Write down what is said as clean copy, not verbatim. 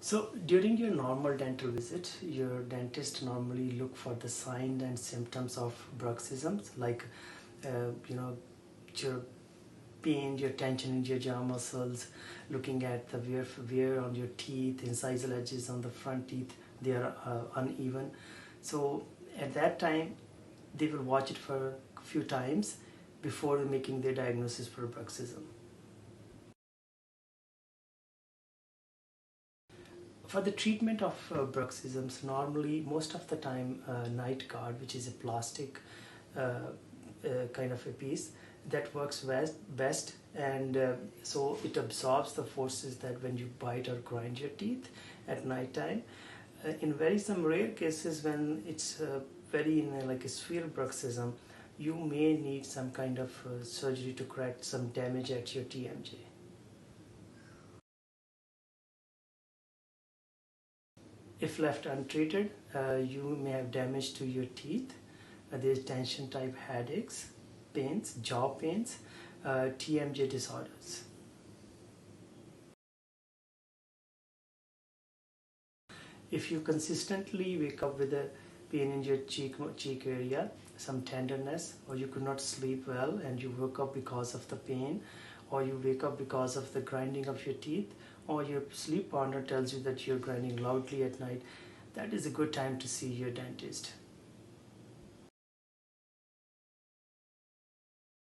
So during your normal dental visit, your dentist normally look for the signs and symptoms of bruxism, like your pain, your tension in your jaw muscles, looking at the wear on your teeth, incisal edges on the front teeth, they are uneven. So at that time, they will watch it for a few times before making their diagnosis for bruxism. For the treatment of bruxisms, normally most of the time night guard, which is a plastic kind of a piece, that works best, and so it absorbs the forces that when you bite or grind your teeth at night time. In very some rare cases when it's very like a severe bruxism, you may need some kind of surgery to correct some damage at your TMJ. If left untreated, you may have damage to your teeth. There's tension type headaches, pains, jaw pains, TMJ disorders. If you consistently wake up with a pain in your cheek area, some tenderness, or you could not sleep well and you woke up because of the pain, or you wake up because of the grinding of your teeth, or your sleep partner tells you that you're grinding loudly at night, that is a good time to see your dentist.